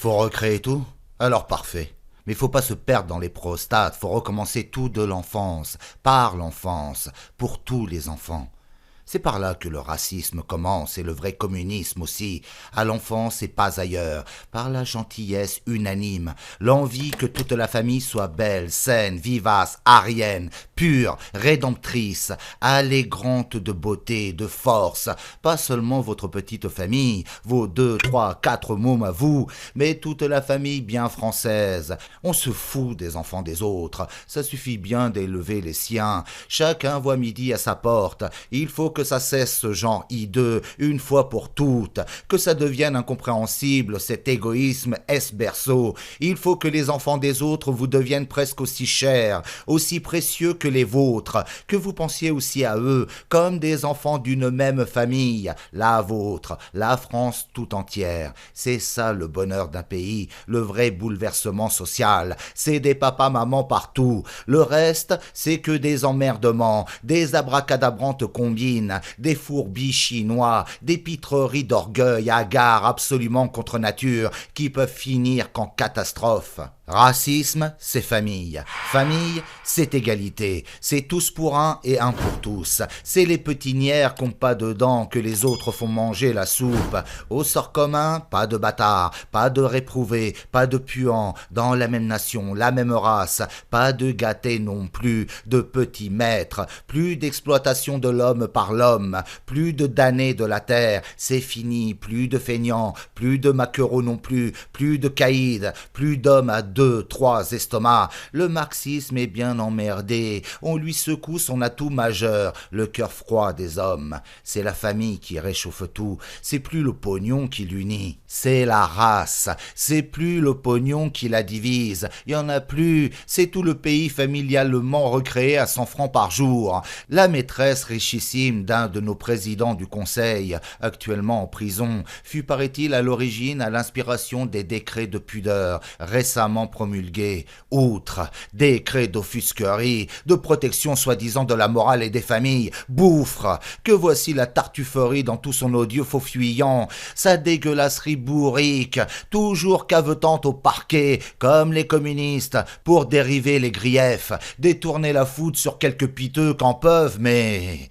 Faut recréer tout? Alors parfait. Mais faut pas se perdre dans les prostates, faut recommencer tout de l'enfance, par l'enfance, pour tous les enfants. C'est par là que le racisme commence et le vrai communisme aussi, à l'enfance et pas ailleurs, par la gentillesse unanime, l'envie que toute la famille soit belle, saine, vivace, arienne, pure, rédemptrice, allégrante de beauté, de force, pas seulement votre petite famille, vos 2, 3, 4 mômes à vous, mais toute la famille bien française. On se fout des enfants des autres, ça suffit bien d'élever les siens, chacun voit midi à sa porte, il faut que ça cesse ce genre hideux, une fois pour toutes, que ça devienne incompréhensible, cet égoïsme berceau. Il faut que les enfants des autres vous deviennent presque aussi chers, aussi précieux que les vôtres, que vous pensiez aussi à eux, comme des enfants d'une même famille, la vôtre, la France tout entière. C'est ça le bonheur d'un pays, le vrai bouleversement social. C'est des papas-mamans partout. Le reste, c'est que des emmerdements, des abracadabrantes combines, des fourbis chinois, des pitreries d'orgueil hagards absolument contre nature qui peuvent finir qu'en catastrophe. Racisme, c'est famille. Famille, c'est égalité. C'est tous pour un et un pour tous. C'est les petinières qui n'ont pas de dents que les autres font manger la soupe. Au sort commun, pas de bâtards, pas de réprouvés, pas de puants, dans la même nation, la même race, pas de gâtés non plus, de petits maîtres, plus d'exploitation de l'homme par l'homme, plus de damnés de la terre, c'est fini, plus de feignants, plus de maquereaux non plus, plus de caïds, plus d'hommes à 2, 3 estomacs. Le marxisme est bien emmerdé, on lui secoue son atout majeur, le cœur froid des hommes. C'est la famille qui réchauffe tout, c'est plus le pognon qui l'unit, c'est la race, c'est plus le pognon qui la divise, il y en a plus, c'est tout le pays familialement recréé à 100 francs par jour. La maîtresse richissime d'un de nos présidents du Conseil, actuellement en prison, fut paraît-il à l'origine à l'inspiration des décrets de pudeur récemment promulgués. Outre, décrets d'offusquerie, de protection soi-disant de la morale et des familles, bouffre, que voici la tartufferie dans tout son odieux faux fuyant, sa dégueulasserie bourrique, toujours cavetante au parquet, comme les communistes, pour dériver les griefs, détourner la foudre sur quelques piteux qu'en peuvent, mais...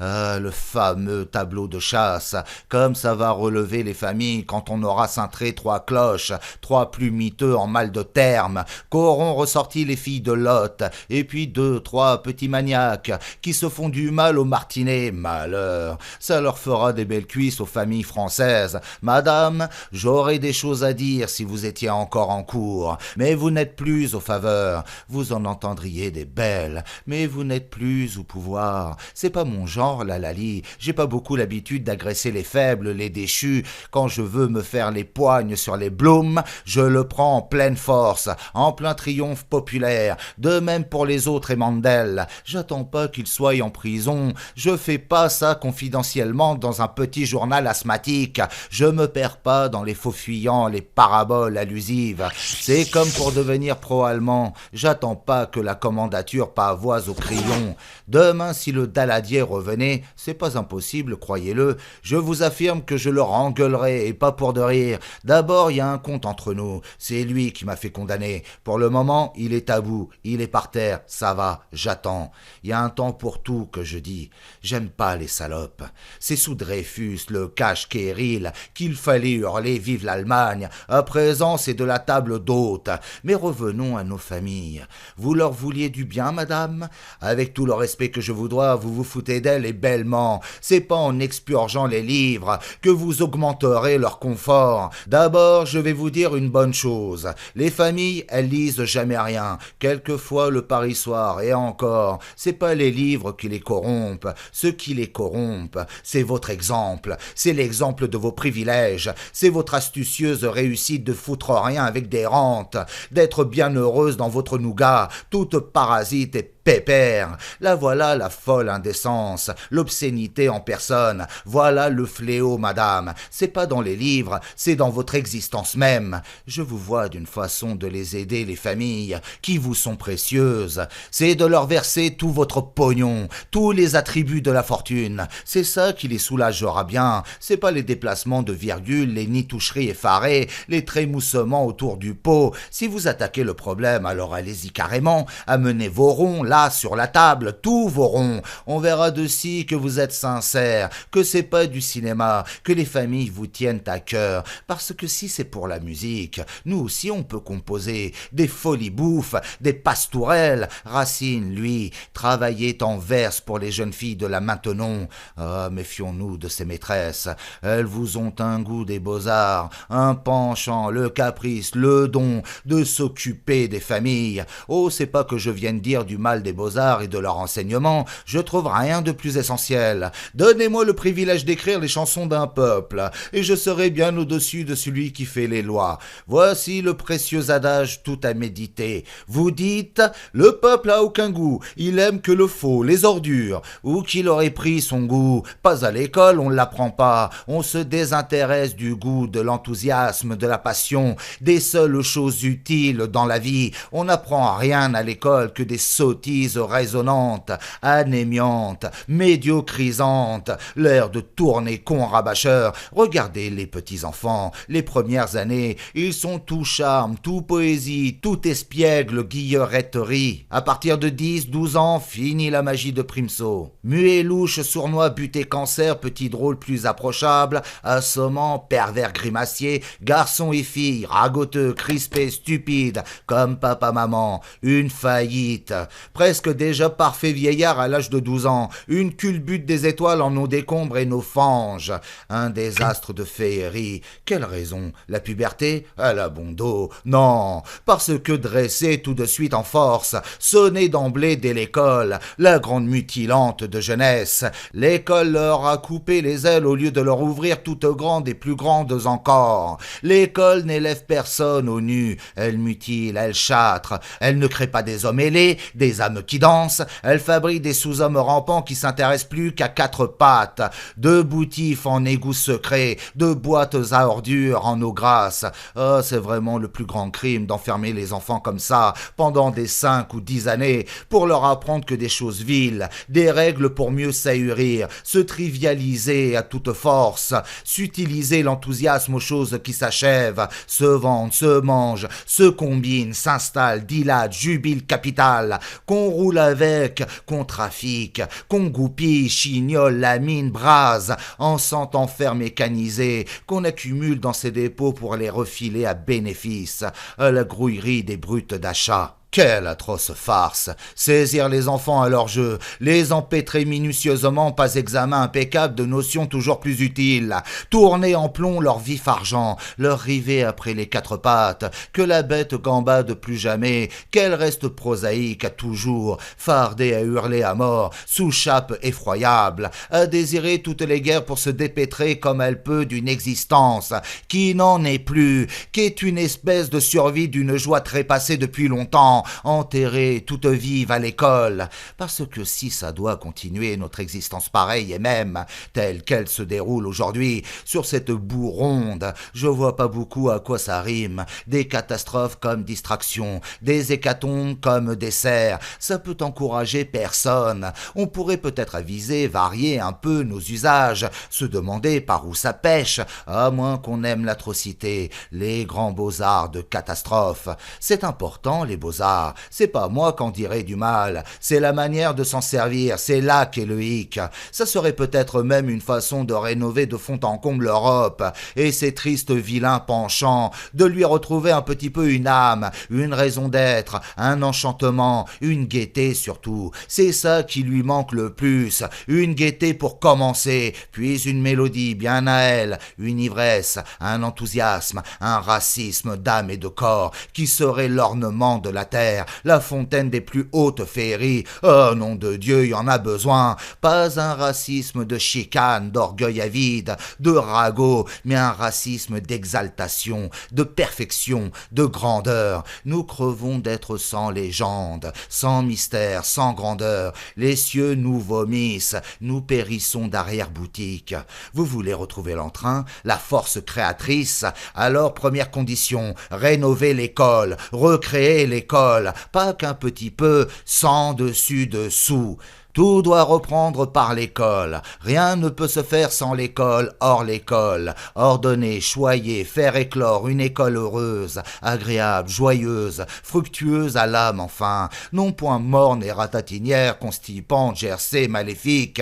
Ah, le fameux tableau de chasse, comme ça va relever les familles quand on aura cintré 3 cloches, 3 plus miteux en mal de terme, qu'auront ressorti les filles de Lot, et puis 2, 3 petits maniaques qui se font du mal aux martinets. Malheur, ça leur fera des belles cuisses aux familles françaises. Madame, j'aurais des choses à dire si vous étiez encore en cours, mais vous n'êtes plus aux faveurs. Vous en entendriez des belles, mais vous n'êtes plus au pouvoir. C'est pas mon genre, la Lali, j'ai pas beaucoup l'habitude d'agresser les faibles, les déchus. Quand je veux me faire les poignes sur les blômes, je le prends en pleine force, en plein triomphe populaire. De même pour les autres et Mandel. J'attends pas qu'ils soient en prison. Je fais pas ça confidentiellement dans un petit journal asthmatique. Je me perds pas dans les faux fuyants, les paraboles allusives. C'est comme pour devenir pro-allemand. J'attends pas que la commandature pavoise au crayon. Demain, si le Daladier revenait, c'est pas impossible, croyez-le. Je vous affirme que je le engueulerai, et pas pour de rire. D'abord, il y a un compte entre nous. C'est lui qui m'a fait condamner. Pour le moment, il est à bout. Il est par terre. Ça va, j'attends. Il y a un temps pour tout que je dis. J'aime pas les salopes. C'est sous Dreyfus, le cache Kéril, qu'il fallait hurler vive l'Allemagne. À présent, c'est de la table d'hôte. Mais revenons à nos familles. Vous leur vouliez du bien, madame? Avec tout le respect que je vous dois, vous vous foutez d'elle et bellement. C'est pas en expurgeant les livres que vous augmenterez leur confort. D'abord, je vais vous dire une bonne chose. Les familles, elles lisent jamais rien. Quelquefois le Paris soir, et encore, c'est pas les livres qui les corrompent. Ce qui les corrompt, c'est votre exemple. C'est l'exemple de vos privilèges. C'est votre astucieuse réussite de foutre rien avec des rentes. D'être bien heureuse dans votre nougat, toute parasite et pépère. Là voilà la folle indécence, l'obscénité en personne. Voilà le fléau, madame. C'est pas dans les livres, c'est dans votre existence même. Je vous vois d'une façon de les aider, les familles, qui vous sont précieuses. C'est de leur verser tout votre pognon, tous les attributs de la fortune. C'est ça qui les soulagera bien. C'est pas les déplacements de virgule, les nitoucheries effarées, les trémoussements autour du pot. Si vous attaquez le problème, alors allez-y carrément. Amenez vos ronds, là, sur la table, tous vos ronds. On verra de si que vous êtes sincère, que c'est pas du cinéma, que les familles vous tiennent à cœur. Parce que si c'est pour la musique, nous aussi on peut composer des folies bouffes, des pastourelles. Racine, lui, travaillait en verse pour les jeunes filles de la Maintenon. Ah, méfions-nous de ces maîtresses. Elles vous ont un goût des beaux-arts, un penchant, le caprice, le don de s'occuper des familles. Oh, c'est pas que je vienne dire du mal des beaux-arts et de leur enseignement, je trouve rien de plus essentiel. Donnez-moi le privilège d'écrire les chansons d'un peuple, et je serai bien au-dessus de celui qui fait les lois. Voici le précieux adage tout à méditer. Vous dites, le peuple a aucun goût, il aime que le faux, les ordures, ou qu'il aurait pris son goût. Pas à l'école, on ne l'apprend pas, on se désintéresse du goût, de l'enthousiasme, de la passion, des seules choses utiles dans la vie. On n'apprend rien à l'école que des sottises résonnantes, anémiantes, médiocrisantes, l'air de tourner con rabâcheur. Regardez les petits-enfants, les premières années, ils sont tout charme, tout poésie, tout espiègle, guilleretterie. À partir de 10-12 ans, fini la magie de Primso. Muet, louche, sournois, buté, cancer, petit drôle plus approchable, assommant, pervers grimacier, garçon et fille, ragoteux, crispé, stupide, comme papa-maman, une faillite. Presque déjà parfait vieillard à l'âge de 12 ans, une culbute des étoiles en nos décombres et nos fanges. Un désastre de féerie. Quelle raison? La puberté? Elle a bon dos. Non, parce que dressé tout de suite en force, sonné d'emblée dès l'école, la grande mutilante de jeunesse. L'école leur a coupé les ailes au lieu de leur ouvrir toutes grandes et plus grandes encore. L'école n'élève personne au nu, elle mutile, elle châtre, elle ne crée pas des hommes ailés, des âmes qui dansent, elle fabrique des sous-hommes rampants qui s'intéressent plus qu'à quatre pattes, de boutifs en égouts secrets, de boîtes à ordures en eau grasse. Oh, c'est vraiment le plus grand crime d'enfermer les enfants comme ça pendant des 5 ou 10 années pour leur apprendre que des choses viles, des règles pour mieux s'ahurir, se trivialiser à toute force, s'utiliser l'enthousiasme aux choses qui s'achèvent, se vendent, se mangent, se combinent, s'installent, dilatent, jubilent capital, qu'on roule avec, qu'on trafique, qu'on goupille, chignole, lamine, brase, en sentant faire mécaniser, qu'on accumule dans ses dépôts pour les refiler à bénéfice, à la grouillerie des brutes d'achat. Quelle atroce farce! Saisir les enfants à leur jeu, les empêtrer minutieusement, pas examen impeccable de notions toujours plus utiles, tourner en plomb leur vif argent, leur river après les quatre pattes, que la bête gambade plus jamais, qu'elle reste prosaïque à toujours, fardée à hurler à mort, sous chape effroyable, à désirer toutes les guerres pour se dépêtrer comme elle peut d'une existence, qui n'en est plus, qui est une espèce de survie d'une joie trépassée depuis longtemps, enterrée toute vive à l'école, parce que si ça doit continuer notre existence pareille et même telle qu'elle se déroule aujourd'hui sur cette boue ronde, je vois pas beaucoup à quoi ça rime. Des catastrophes comme distraction, des hécatombes comme dessert, ça peut encourager personne. On pourrait peut-être aviser, varier un peu nos usages, se demander par où ça pêche, à moins qu'on aime l'atrocité, les grands beaux-arts de catastrophe. C'est important, les beaux-arts. C'est pas moi qu'en dirai du mal, c'est la manière de s'en servir, c'est là qu'est le hic. Ça serait peut-être même une façon de rénover de fond en comble l'Europe, et ses tristes vilains penchants, de lui retrouver un petit peu une âme, une raison d'être, un enchantement, une gaieté surtout. C'est ça qui lui manque le plus, une gaieté pour commencer, puis une mélodie bien à elle, une ivresse, un enthousiasme, un racisme d'âme et de corps, qui serait l'ornement de la terre. misère, la fontaine des plus hautes féeries. Oh nom de Dieu, y en a besoin. Pas un racisme de chicane, d'orgueil avide, de ragot, mais un racisme d'exaltation, de perfection, de grandeur. Nous crevons d'être sans légende, sans mystère, sans grandeur. Les cieux nous vomissent, nous périssons d'arrière-boutique. Vous voulez retrouver l'entrain, la force créatrice? Alors, première condition, rénover l'école, recréer l'école, pas qu'un petit peu, sans dessus-dessous. Tout doit reprendre par l'école. Rien ne peut se faire sans l'école, hors l'école. Ordonner, choyer, faire éclore une école heureuse, agréable, joyeuse, fructueuse à l'âme enfin. Non point morne et ratatinière, constipante, gercée, maléfique.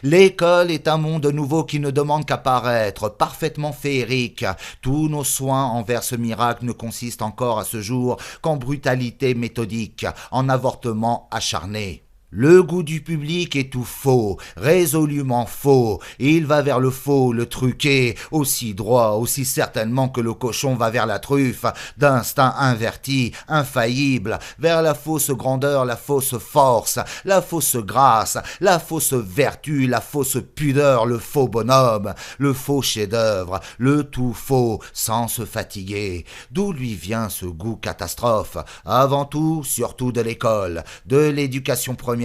L'école est un monde nouveau qui ne demande qu'à paraître, parfaitement féerique. Tous nos soins envers ce miracle ne consistent encore à ce jour qu'en brutalité méthodique, en avortement acharné. Le goût du public est tout faux, résolument faux. Il va vers le faux, le truqué, aussi droit, aussi certainement que le cochon va vers la truffe, d'instinct inverti, infaillible, vers la fausse grandeur, la fausse force, la fausse grâce, la fausse vertu, la fausse pudeur, le faux bonhomme, le faux chef-d'œuvre, le tout faux, sans se fatiguer. D'où lui vient ce goût catastrophe? Avant tout, surtout de l'école, de l'éducation première,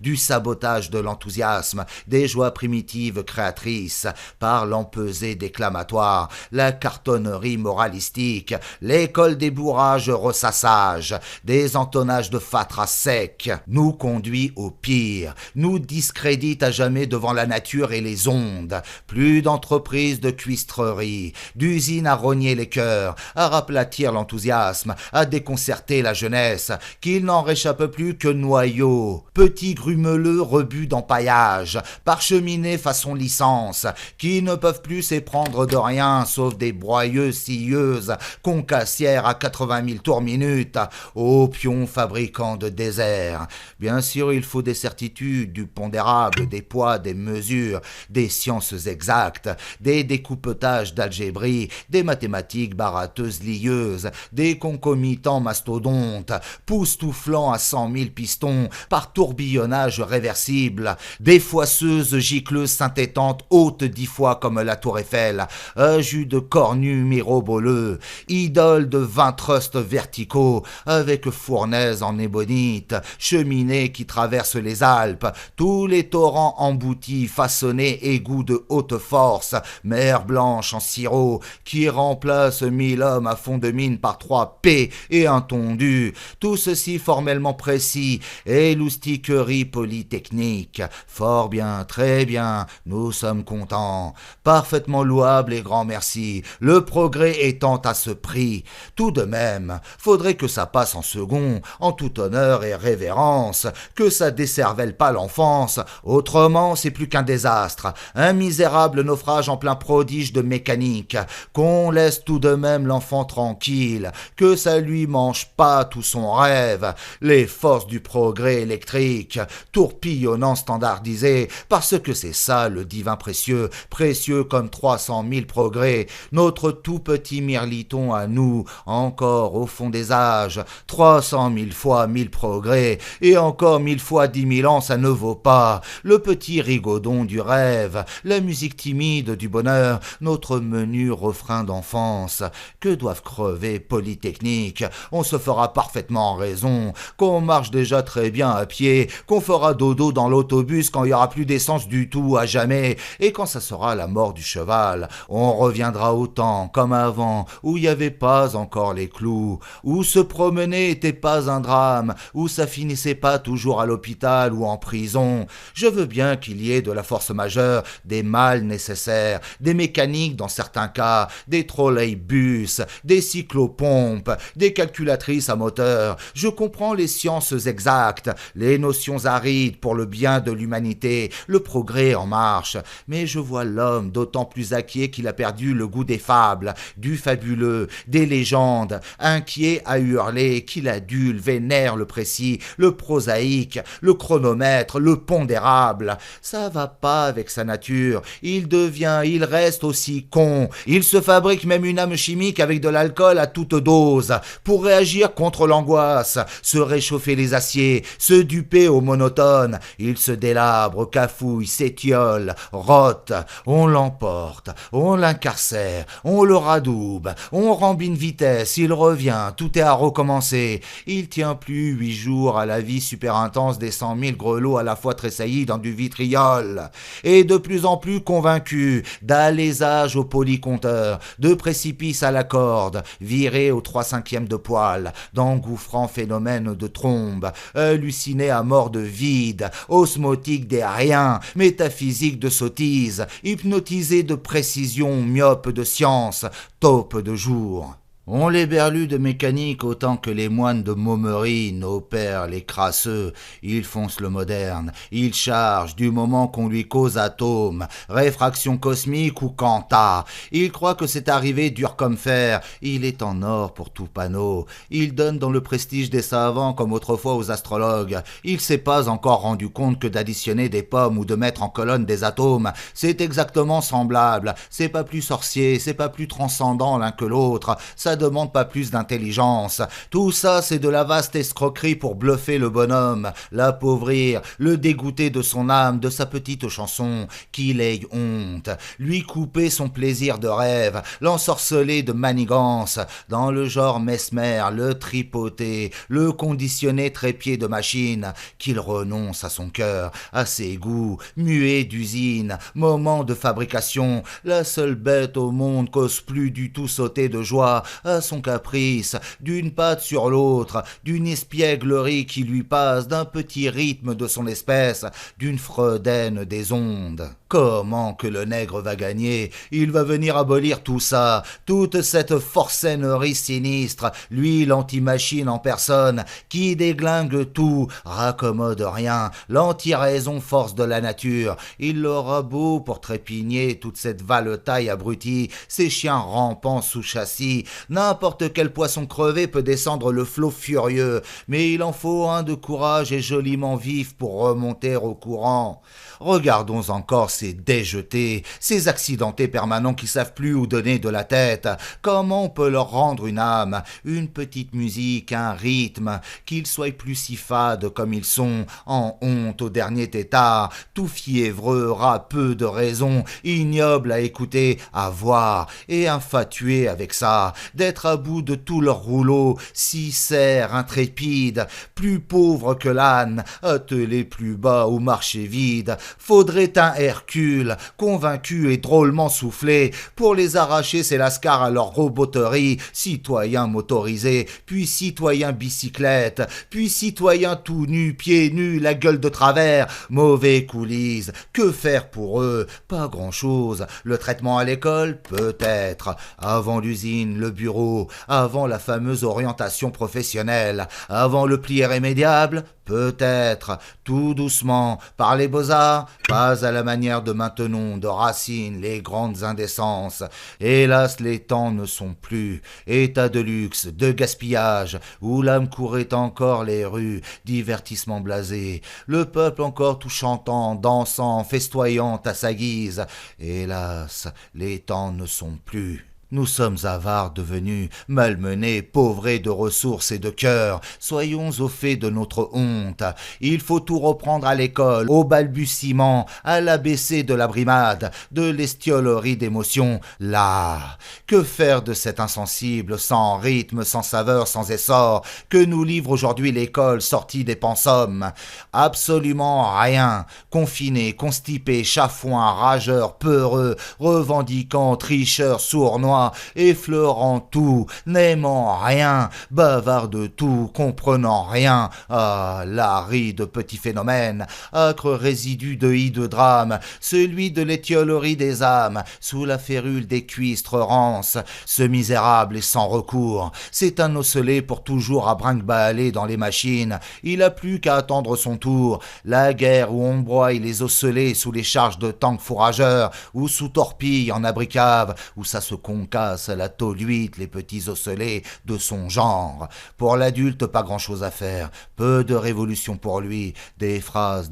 du sabotage de l'enthousiasme, des joies primitives créatrices, par l'empesé déclamatoire, la cartonnerie moralistique, l'école des bourrages ressassages, des entonnages de fatras secs, nous conduit au pire, nous discrédite à jamais devant la nature et les ondes. Plus d'entreprises de cuistrerie, d'usines à rogner les cœurs, à raplatir l'enthousiasme, à déconcerter la jeunesse, qu'il n'en réchappe plus que noyaux, petits grumeleux rebuts d'empaillage, parcheminés façon licence, qui ne peuvent plus s'éprendre de rien, sauf des broyeuses scieuses, concassières à 80 000 tours minute, opions fabricants de désert. Bien sûr, il faut des certitudes, du pondérable, des poids, des mesures, des sciences exactes, des découpetages d'algébrie, des mathématiques barateuses lieuses, des concomitants mastodontes, poustouflant à 100 000 pistons, par tourbillonnage réversible, des foisseuses gicleuses synthétantes hautes 10 fois comme la tour Eiffel, un jus de cornu miroboleux, idole de 20 trustes verticaux, avec fournaise en ébonite, cheminée qui traverse les Alpes, tous les torrents emboutis, façonnés, égouts de haute force, mer blanche en sirop, qui remplace 1000 hommes à fond de mine par 3 P et un tondu, tout ceci formellement précis, et l'oustiquerie polytechnique. Fort bien, très bien, nous sommes contents. Parfaitement louable et grand merci, le progrès étant à ce prix. Tout de même, faudrait que ça passe en second, en tout honneur et révérence, que ça desservelle pas l'enfance, autrement c'est plus qu'un désastre, un misérable naufrage en plein prodige de mécanique, qu'on laisse tout de même l'enfant tranquille, que ça lui mange pas tout son rêve, les forces du progrès électrique, tourpillonnant standardisé, parce que c'est ça le divin précieux, précieux comme 300 000 progrès, notre tout petit mirliton à nous, encore au fond des âges, 300 000 fois 1000 progrès, et encore 1000 fois 10 000 ans ça ne vaut pas, le petit rigodon du rêve, la musique timide du bonheur, notre menu refrain d'enfance, que doivent crever Polytechnique, on se fera parfaitement raison, qu'on marche déjà très bien à pied, qu'on fera dodo dans l'autobus quand il n'y aura plus d'essence du tout à jamais, et quand ça sera la mort du cheval, on reviendra au temps, comme avant, où il n'y avait pas encore les clous, où se promener n'était pas un drame, où ça finissait pas toujours à l'hôpital ou en prison. Je veux bien qu'il y ait de la force majeure, des mâles nécessaires, des mécaniques dans certains cas, des trolleybus, des cyclopompes, des calculatrices à moteur. Je comprends les sciences exactes, les des notions arides pour le bien de l'humanité, le progrès en marche. Mais je vois l'homme d'autant plus inquiet qu'il a perdu le goût des fables, du fabuleux, des légendes, inquiet à hurler qu'il adule, vénère le précis, le prosaïque, le chronomètre, le pondérable. Ça va pas avec sa nature, il reste aussi con. Il se fabrique même une âme chimique avec de l'alcool à toute dose, pour réagir contre l'angoisse, se réchauffer les aciers, se duper au monotone. Il se délabre, cafouille, s'étiole, rote. On l'emporte, on l'incarcère, on le radoube, on rembine vitesse, il revient, tout est à recommencer. Il tient plus 8 jours à la vie super intense des 100 000 grelots à la fois tressaillis dans du vitriol. Et de plus en plus convaincu d'alésage au polycompteur, de précipice à la corde, viré au 3/5 de poil, d'engouffrant phénomène de trombe, halluciné à mort de vide, osmotique des riens, métaphysique de sottise, hypnotisé de précision, myope de science, taupe de jour. On les berlus de mécanique autant que les moines de Momerie, nos pères les crasseux. Ils foncent le moderne, ils chargent du moment qu'on lui cause atome, réfraction cosmique ou quanta. Il croit que c'est arrivé dur comme fer, il est en or pour tout panneau. Il donne dans le prestige des savants comme autrefois aux astrologues. Il s'est pas encore rendu compte que d'additionner des pommes ou de mettre en colonne des atomes, c'est exactement semblable. C'est pas plus sorcier, c'est pas plus transcendant l'un que l'autre. Ça demande pas plus d'intelligence. Tout ça, c'est de la vaste escroquerie pour bluffer le bonhomme, l'appauvrir, le dégoûter de son âme, de sa petite chanson, qu'il ait honte, lui couper son plaisir de rêve, l'ensorceler de manigance, dans le genre mesmer, le tripoter, le conditionner trépied de machine, qu'il renonce à son cœur, à ses goûts, muet d'usine, moment de fabrication, la seule bête au monde qu'ose plus du tout sauter de joie, à son caprice, d'une patte sur l'autre, d'une espièglerie qui lui passe, d'un petit rythme de son espèce, d'une fredaine des ondes. Comment que le nègre va gagner? Il va venir abolir tout ça, toute cette forçainerie sinistre, lui l'anti-machine en personne, qui déglingue tout, raccommode rien, l'anti-raison force de la nature. Il aura beau pour trépigner toute cette valetaille abrutie, ces chiens rampants sous châssis, n'importe quel poisson crevé peut descendre le flot furieux, mais il en faut un de courage et joliment vif pour remonter au courant. Regardons encore ces déjetés, ces accidentés permanents qui savent plus où donner de la tête. Comment on peut leur rendre une âme, une petite musique, un rythme, qu'ils soient plus si fades comme ils sont, en honte au dernier tétard, tout fiévreux, râpeux de raison, ignoble à écouter, à voir, et infatués avec ça, d'être à bout de tout leur rouleau, si serre, intrépide, plus pauvre que l'âne, attelé plus bas au marché vide. Faudrait un Hercule, convaincu et drôlement soufflé, pour les arracher ces lascars à leur roboterie, citoyens motorisés, puis citoyens bicyclettes, puis citoyens tout nus, pieds nus, la gueule de travers, mauvais coulisses. Que faire pour eux? Pas grand-chose. Le traitement à l'école? Peut-être. Avant l'usine, le bureau, avant la fameuse orientation professionnelle, avant le pli irrémédiable? Peut-être, tout doucement, par les beaux-arts, pas à la manière de Maintenon, de Racine, les grandes indécences. Hélas, les temps ne sont plus. État de luxe, de gaspillage, où l'âme courait encore les rues, divertissement blasé, le peuple encore tout chantant, dansant, festoyant à sa guise. Hélas, les temps ne sont plus. Nous sommes avares devenus, malmenés, pauvrés de ressources et de cœur. Soyons au fait de notre honte. Il faut tout reprendre à l'école, au balbutiement, à l'ABC de la brimade, de l'estiolerie d'émotions. Là, que faire de cet insensible, sans rythme, sans saveur, sans essor, que nous livre aujourd'hui l'école sortie des pensums? Absolument rien. Confiné, constipé, chafouin, rageur, peureux, revendiquant, tricheur, sournois, moi, effleurant tout, n'aimant rien, bavard de tout, comprenant rien. Ah, l'aride petit phénomène, âcre résidu de hideux drame, celui de l'étiolerie des âmes, sous la férule des cuistres rances, ce misérable et sans recours, c'est un ocellé pour toujours à brinque-baller dans les machines, il a plus qu'à attendre son tour, la guerre où on broie les ocellés sous les charges de tanks fourrageurs, ou sous torpille en abricave, où ça se concasse à la tôle huit les petits ocellés de son genre. Pour l'adulte, pas grand-chose à faire, peu de révolution pour lui, des phrases,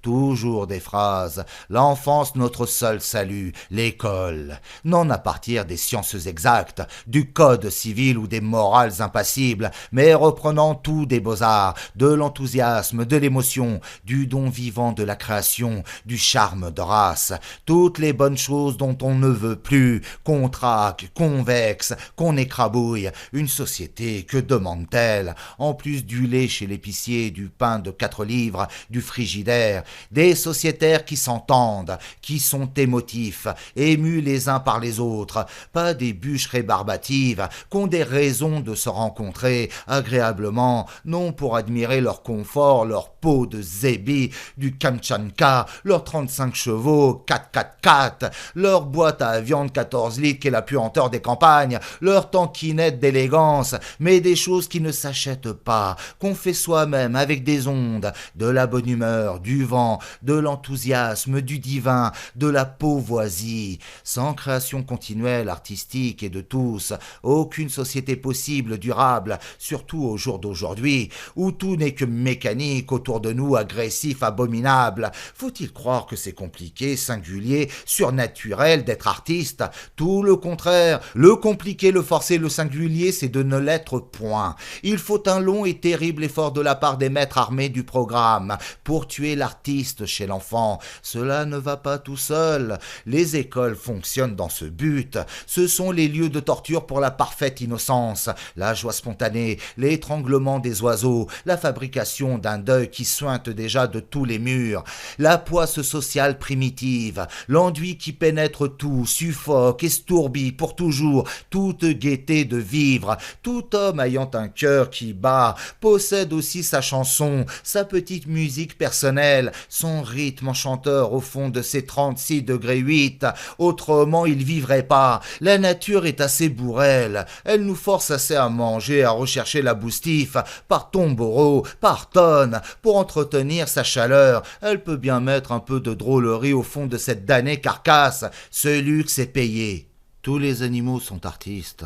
toujours des phrases. L'enfance, notre seul salut, l'école. Non à partir des sciences exactes, du code civil ou des morales impassibles, mais reprenant tout des beaux-arts, de l'enthousiasme, de l'émotion, du don vivant de la création, du charme de race, toutes les bonnes choses dont on ne veut plus, qu'on traque, qu'on vexe, qu'on écrabouille. Une société, que demande-t-elle? En plus du lait chez l'épicier, du pain de 4 livres, du frigidaire, des sociétaires qui s'entendent, qui sont émotifs, émus les uns par les autres, pas des bûches rébarbatives, qu'ont des raisons de se rencontrer agréablement, non pour admirer leur confort, leur peau de zébi, du Kamtchatka, leurs 35 chevaux, 4x4, leur boîte à viande 14 litres qu'est la puanteur des campagnes, leur tankinette d'élégance, mais des choses qui ne s'achètent pas, qu'on fait soi-même avec des ondes, de la bonne humeur, du vent, de l'enthousiasme, du divin, de la pauvoisie. Sans création continuelle, artistique et de tous, aucune société possible, durable, surtout au jour d'aujourd'hui, où tout n'est que mécanique autour de nous, agressif, abominable. Faut-il croire que c'est compliqué, singulier, surnaturel d'être artiste? Tout le contraire. Le compliqué, le forcé, le singulier, c'est de ne l'être point. Il faut un long et terrible effort de la part des maîtres armés du programme pour tuer l'artiste chez l'enfant. Cela ne va pas tout seul. Les écoles fonctionnent dans ce but. Ce sont les lieux de torture pour la parfaite innocence, la joie spontanée, l'étranglement des oiseaux, la fabrication d'un deuil qui suinte déjà de tous les murs, la poisse sociale primitive, l'enduit qui pénètre tout, suffoque, estourbit pour toujours toute gaieté de vivre. Tout homme ayant un cœur qui bat possède aussi sa chanson, sa petite musique personnelle, son rythme enchanteur au fond de ses 36 degrés 8. Autrement, il vivrait pas. La nature est assez bourrelle. Elle nous force assez à manger, à rechercher la boustiffe, par tombereau, par tonne, pour entretenir sa chaleur. Elle peut bien mettre un peu de drôlerie au fond de cette damnée carcasse. Ce luxe est payé. Tous les animaux sont artistes.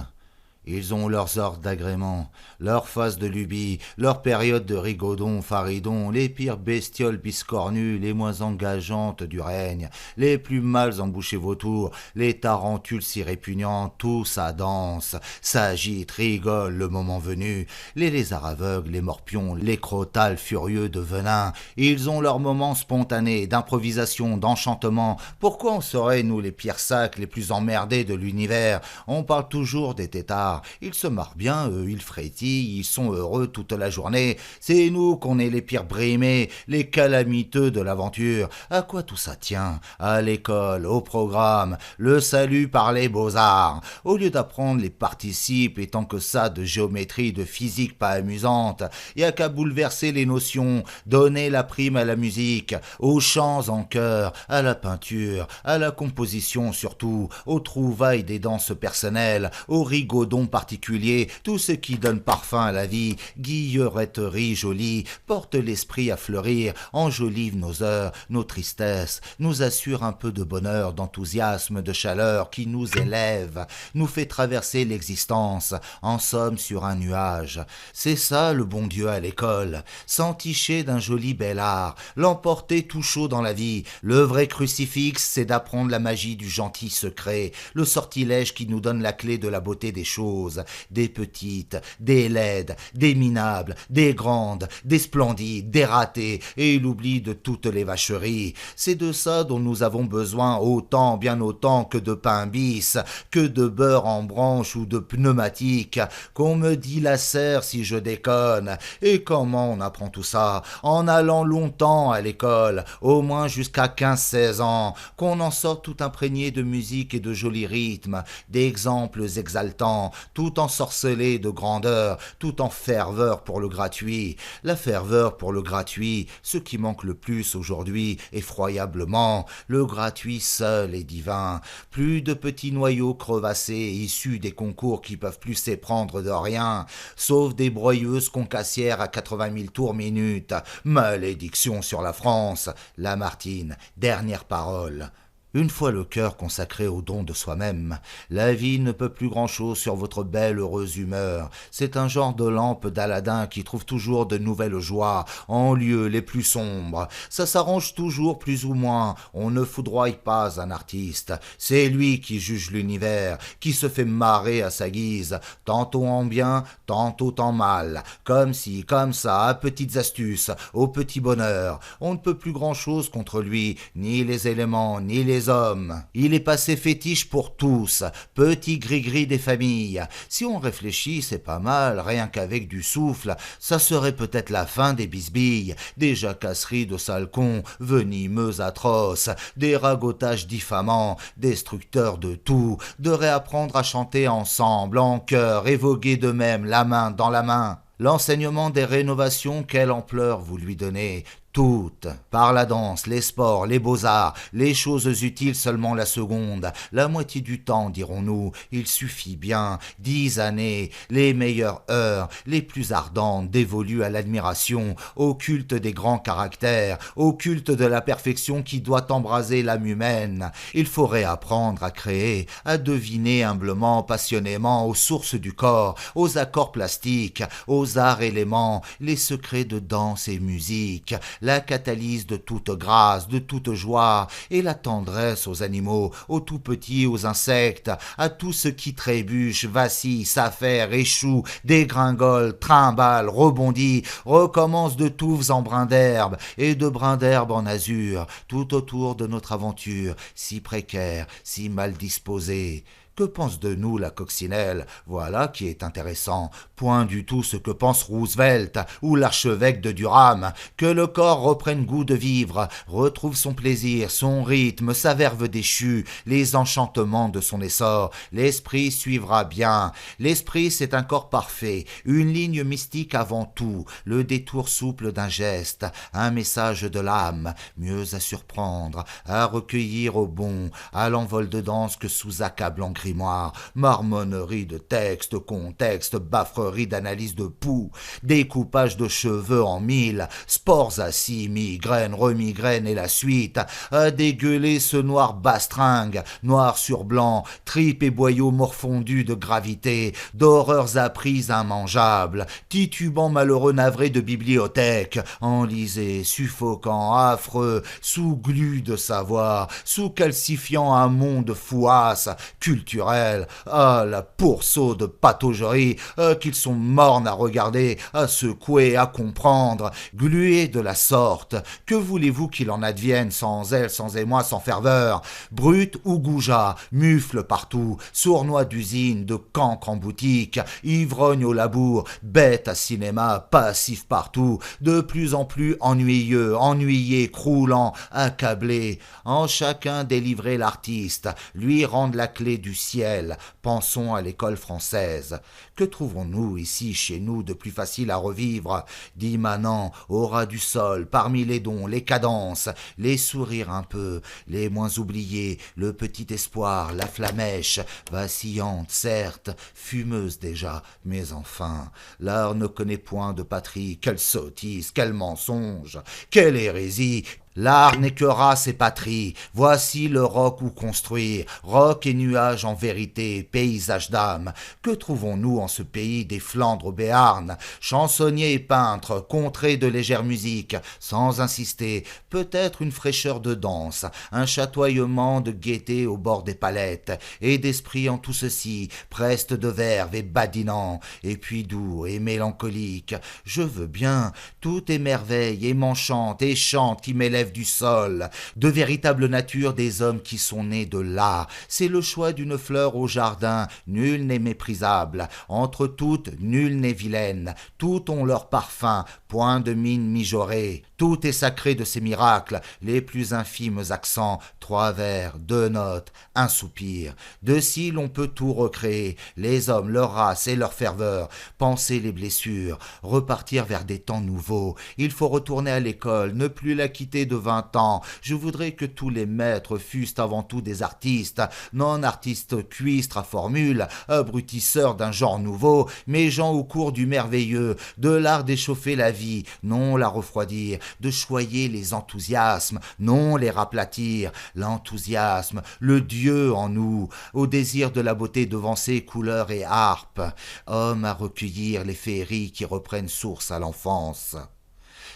Ils ont leurs heures d'agrément, leurs phases de lubie, leurs périodes de rigodon, faridon, les pires bestioles biscornues, les moins engageantes du règne, les plus mâles embouchés vautours, les tarentules si répugnantes, tout ça danse, s'agite, rigole le moment venu. Les lézards aveugles, les morpions, les crotales furieux de venin, ils ont leurs moments spontanés, d'improvisation, d'enchantement. Pourquoi on serait, nous, les pires sacs, les plus emmerdés de l'univers? On parle toujours des têtards. Ils se marrent bien, eux, ils frétillent, ils sont heureux toute la journée. C'est nous qu'on est les pires brimés, les calamiteux de l'aventure. À quoi tout ça tient? À l'école, au programme, le salut par les beaux-arts. Au lieu d'apprendre les participes et tant que ça de géométrie, de physique pas amusante, y a qu'à bouleverser les notions, donner la prime à la musique, aux chants en chœur, à la peinture, à la composition surtout, aux trouvailles des danses personnelles, aux rigodons particulier, tout ce qui donne parfum à la vie, guilleretterie jolie, porte l'esprit à fleurir, enjolive nos heures, nos tristesses, nous assure un peu de bonheur, d'enthousiasme, de chaleur qui nous élève, nous fait traverser l'existence, en somme sur un nuage. C'est ça le bon Dieu à l'école, s'enticher d'un joli bel art, l'emporter tout chaud dans la vie. Le vrai crucifix, c'est d'apprendre la magie du gentil secret, le sortilège qui nous donne la clé de la beauté des choses. choses, des petites, des laides, des minables, des grandes, des splendides, des ratées, et l'oubli de toutes les vacheries. C'est de ça dont nous avons besoin autant, bien autant que de pain bis, que de beurre en branche ou de pneumatique, qu'on me dit la serre si je déconne. Et comment on apprend tout ça? En allant longtemps à l'école, au moins jusqu'à 15-16 ans, qu'on en sort tout imprégné de musique et de jolis rythmes, d'exemples exaltants, tout ensorcelé de grandeur, tout en ferveur pour le gratuit. La ferveur pour le gratuit, ce qui manque le plus aujourd'hui, effroyablement, le gratuit seul est divin. Plus de petits noyaux crevassés issus des concours qui peuvent plus s'éprendre de rien, sauf des broyeuses concassières à 80 000 tours minute. Malédiction sur la France. Lamartine, dernière parole. Une fois le cœur consacré au don de soi-même, la vie ne peut plus grand-chose sur votre belle heureuse humeur. C'est un genre de lampe d'Aladin qui trouve toujours de nouvelles joies en lieux les plus sombres. Ça s'arrange toujours plus ou moins, on ne foudroie pas un artiste. C'est lui qui juge l'univers, qui se fait marrer à sa guise, tantôt en bien, tantôt en mal. Comme si, comme ça, à petites astuces, au petit bonheur. On ne peut plus grand-chose contre lui, ni les éléments, ni les hommes. Il est passé fétiche pour tous, petit gris-gris des familles. Si on réfléchit, c'est pas mal, rien qu'avec du souffle, ça serait peut-être la fin des bisbilles, des jacasseries de sales cons, venimeuses atroces, des ragotages diffamants, destructeurs de tout, de réapprendre à chanter ensemble, en chœur, et voguer de même, la main dans la main. L'enseignement des rénovations, quelle ampleur vous lui donnez? Toutes, par la danse, les sports, les beaux-arts, les choses utiles seulement la seconde, la moitié du temps, dirons-nous, il suffit bien, 10 années, les meilleures heures, les plus ardentes, dévolues à l'admiration, au culte des grands caractères, au culte de la perfection qui doit embraser l'âme humaine. Il faut réapprendre à créer, à deviner humblement, passionnément, aux sources du corps, aux accords plastiques, aux arts éléments, les secrets de danse et musique, la catalyse de toute grâce, de toute joie, et la tendresse aux animaux, aux tout petits, aux insectes, à tout ce qui trébuche, vacille, s'affaire, échoue, dégringole, trimballe, rebondit, recommence de touffes en brins d'herbe, et de brins d'herbe en azur, tout autour de notre aventure, si précaire, si mal disposée. Que pense de nous la coccinelle? Voilà qui est intéressant. Point du tout ce que pense Roosevelt ou l'archevêque de Durham. Que le corps reprenne goût de vivre, retrouve son plaisir, son rythme, sa verve déchue, les enchantements de son essor. L'esprit suivra bien. L'esprit, c'est un corps parfait, une ligne mystique avant tout, le détour souple d'un geste, un message de l'âme, mieux à surprendre, à recueillir au bon, à l'envol de danse que sous accablant grimoire, marmonnerie de textes, contexte, baffrerie d'analyse de poux, découpage de cheveux en mille, spores assis, migraine, remigraine et la suite, à dégueuler ce noir bastringue, noir sur blanc, tripes et boyaux morfondus de gravité, d'horreurs apprises immangeables, titubant malheureux navrés de bibliothèque, enlisés, suffocants, affreux, sous glu de savoir, sous calcifiant un monde fouasse, culturel. Ah, la pourceau de pataugerie, qu'ils sont mornes à regarder, à secouer, à comprendre, glués de la sorte. Que voulez-vous qu'il en advienne sans zèle, sans émoi, sans ferveur? Brut ou goujat, mufle partout, sournois d'usine, de cancre en boutique, ivrogne au labour, bête à cinéma, passif partout, de plus en plus ennuyeux, ennuyé, croulant, accablé. En chacun délivrer l'artiste, lui rendre la clé du ciel. Pensons à l'école française. Que trouvons-nous ici, chez nous, de plus facile à revivre? D'immanent, au ras du sol, parmi les dons, les cadences, les sourires un peu, les moins oubliés, le petit espoir, la flamèche, vacillante, certes, fumeuse déjà, mais enfin, l'art ne connaît point de patrie. Quelle sottise, quel mensonge, quelle hérésie, L'art n'est que race et patrie, voici le roc où construire, roc et nuages en vérité, paysage d'âme. Que trouvons-nous en ce pays des Flandres au Béarn? Chansonniers et peintres, contrées de légère musique, sans insister, peut-être une fraîcheur de danse, un chatoyement de gaieté au bord des palettes, et d'esprit en tout ceci, preste de verve et badinant, et puis doux et mélancolique. Je veux bien, tout est merveille et m'enchante et chante qui m'élève du sol, de véritable nature des hommes qui sont nés de là. C'est le choix d'une fleur au jardin, nul n'est méprisable. Entre toutes, nul n'est vilaine. Toutes ont leur parfum, point de mine mijaurée. Tout est sacré de ces miracles, les plus infimes accents, 3 vers, 2 notes, un soupir. De ci l'on peut tout recréer, les hommes, leur race et leur ferveur, penser les blessures, repartir vers des temps nouveaux. Il faut retourner à l'école, ne plus la quitter de 20 ans. Je voudrais que tous les maîtres fussent avant tout des artistes, non artistes cuistres à formule, abrutisseurs d'un genre nouveau, mais gens au cours du merveilleux, de l'art d'échauffer la vie, non la refroidir, de choyer les enthousiasmes, non les raplatir, l'enthousiasme, le Dieu en nous, au désir de la beauté devancer couleurs et harpe, homme à recueillir les féeries qui reprennent source à l'enfance.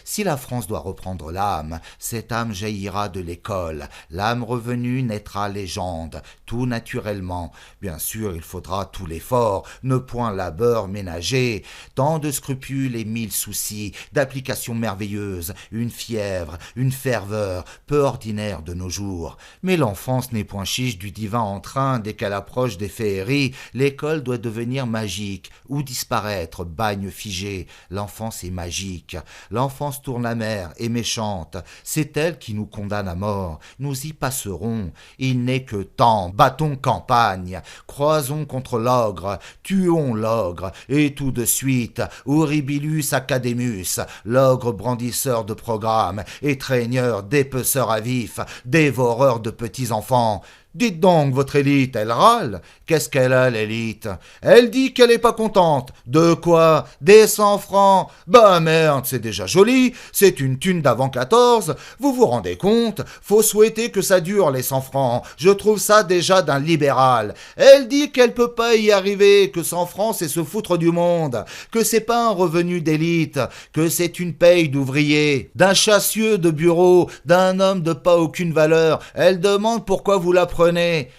Si la France doit reprendre l'âme, cette âme jaillira de l'école. L'âme revenue naîtra légende, tout naturellement. Bien sûr, il faudra tout l'effort, ne point labeur ménager. Tant de scrupules et 1000 soucis, d'applications merveilleuses, une fièvre, une ferveur, peu ordinaire de nos jours. Mais l'enfance n'est point chiche du divin entrain. Dès qu'elle approche des féeries, l'école doit devenir magique, ou disparaître, bagne figé. L'enfance est magique. L'enfance tourne amère et méchante, c'est elle qui nous condamne à mort, nous y passerons, il n'est que temps, battons campagne, croisons contre l'ogre, tuons l'ogre, et tout de suite, horribilus academus, l'ogre brandisseur de programmes, étreigneur, dépeceur à vif, dévoreur de petits enfants. Dites donc, votre élite, elle râle? Qu'est-ce qu'elle a, l'élite? Elle dit qu'elle est pas contente. De quoi? Des 100 francs? Bah merde, c'est déjà joli, c'est une thune d'avant 14. Vous vous rendez compte? Faut souhaiter que ça dure, les 100 francs. Je trouve ça déjà d'un libéral. Elle dit qu'elle peut pas y arriver, que 100 francs c'est se foutre du monde, que c'est pas un revenu d'élite, que c'est une paye d'ouvrier, d'un chassieux de bureau, d'un homme de pas aucune valeur. Elle demande pourquoi vous la prenez.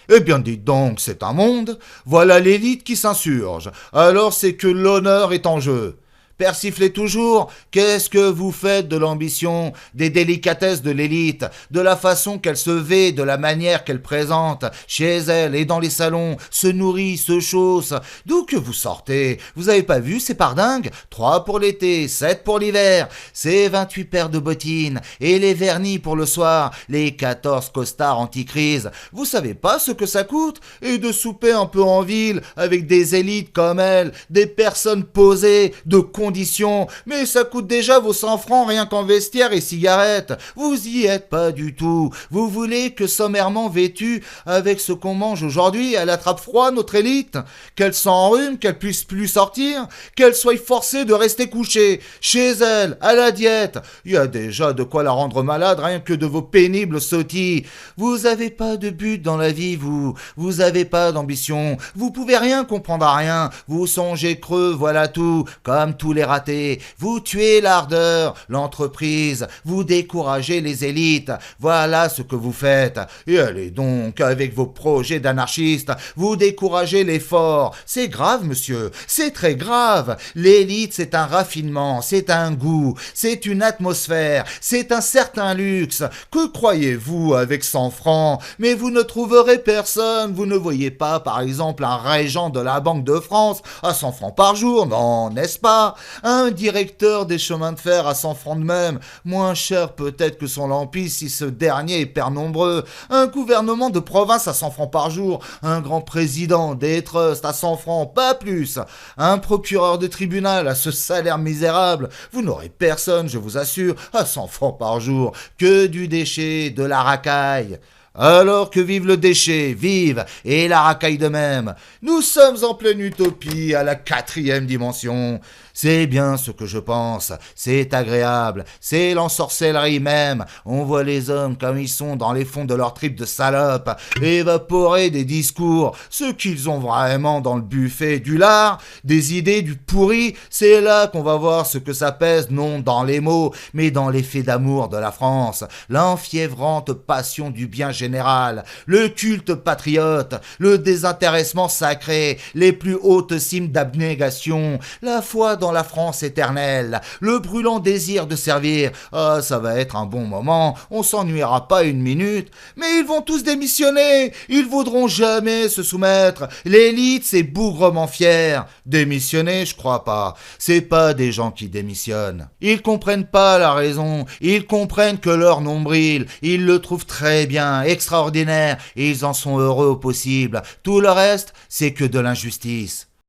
Eh bien, dites donc, c'est un monde. Voilà l'élite qui s'insurge. Alors c'est que l'honneur est en jeu. Persiflez toujours, qu'est-ce que vous faites de l'ambition, des délicatesses de l'élite, de la façon qu'elle se vêt, de la manière qu'elle présente, chez elle et dans les salons, se nourrit, se chausse, d'où que vous sortez? Vous avez pas vu ces pardingues? 3 pour l'été, 7 pour l'hiver, c'est 28 paires de bottines, et les vernis pour le soir, les 14 costards anti-crise. Vous savez pas ce que ça coûte? Et de souper un peu en ville, avec des élites comme elle, des personnes posées, de mais ça coûte déjà vos 100 francs rien qu'en vestiaire et cigarettes. Vous y êtes pas du tout. Vous voulez que sommairement vêtue, avec ce qu'on mange aujourd'hui, elle attrape froid, notre élite? Qu'elle s'enrhume, qu'elle puisse plus sortir? Qu'elle soit forcée de rester couchée, chez elle, à la diète? Il y a déjà de quoi la rendre malade, rien que de vos pénibles sottis. Vous avez pas de but dans la vie, vous. Vous avez pas d'ambition. Vous pouvez rien comprendre à rien. Vous songez creux, voilà tout. Comme tous les ratés, vous tuez l'ardeur, l'entreprise, vous découragez les élites, voilà ce que vous faites. Et allez donc, avec vos projets d'anarchistes, vous découragez les forts. C'est grave, monsieur, c'est très grave. L'élite, c'est un raffinement, c'est un goût, c'est une atmosphère, c'est un certain luxe. Que croyez-vous avec 100 francs? Mais vous ne trouverez personne, vous ne voyez pas, par exemple, un régent de la Banque de France à 100 francs par jour, non, n'est-ce pas? Un directeur des chemins de fer à 100 francs de même, moins cher peut-être que son lampis si ce dernier est père nombreux. Un gouvernement de province à 100 francs par jour, un grand président des trusts à 100 francs, pas plus. Un procureur de tribunal à ce salaire misérable, vous n'aurez personne, je vous assure, à 100 francs par jour, que du déchet, de la racaille. Alors que vive le déchet, vive, et la racaille de même. Nous sommes en pleine utopie, à la 4e dimension. C'est bien ce que je pense, c'est agréable, c'est l'ensorcellerie même. On voit les hommes comme ils sont dans les fonds de leur tripes de salopes, évaporer des discours, ce qu'ils ont vraiment dans le buffet du lard, des idées du pourri, c'est là qu'on va voir ce que ça pèse, non dans les mots, mais dans l'effet d'amour de la France, l'enfiévrante passion du bien général, le culte patriote, le désintéressement sacré, les plus hautes cimes d'abnégation, la foi dans la France éternelle, le brûlant désir de servir. Ah, ça va être un bon moment, on s'ennuiera pas une minute, mais ils vont tous démissionner, ils voudront jamais se soumettre, l'élite c'est bougrement fier. Démissionner, je crois pas, c'est pas des gens qui démissionnent. Ils comprennent pas la raison, ils comprennent que leur nombril, ils le trouvent très bien, extraordinaire, et ils en sont heureux au possible. Tout le reste, c'est que de l'injustice.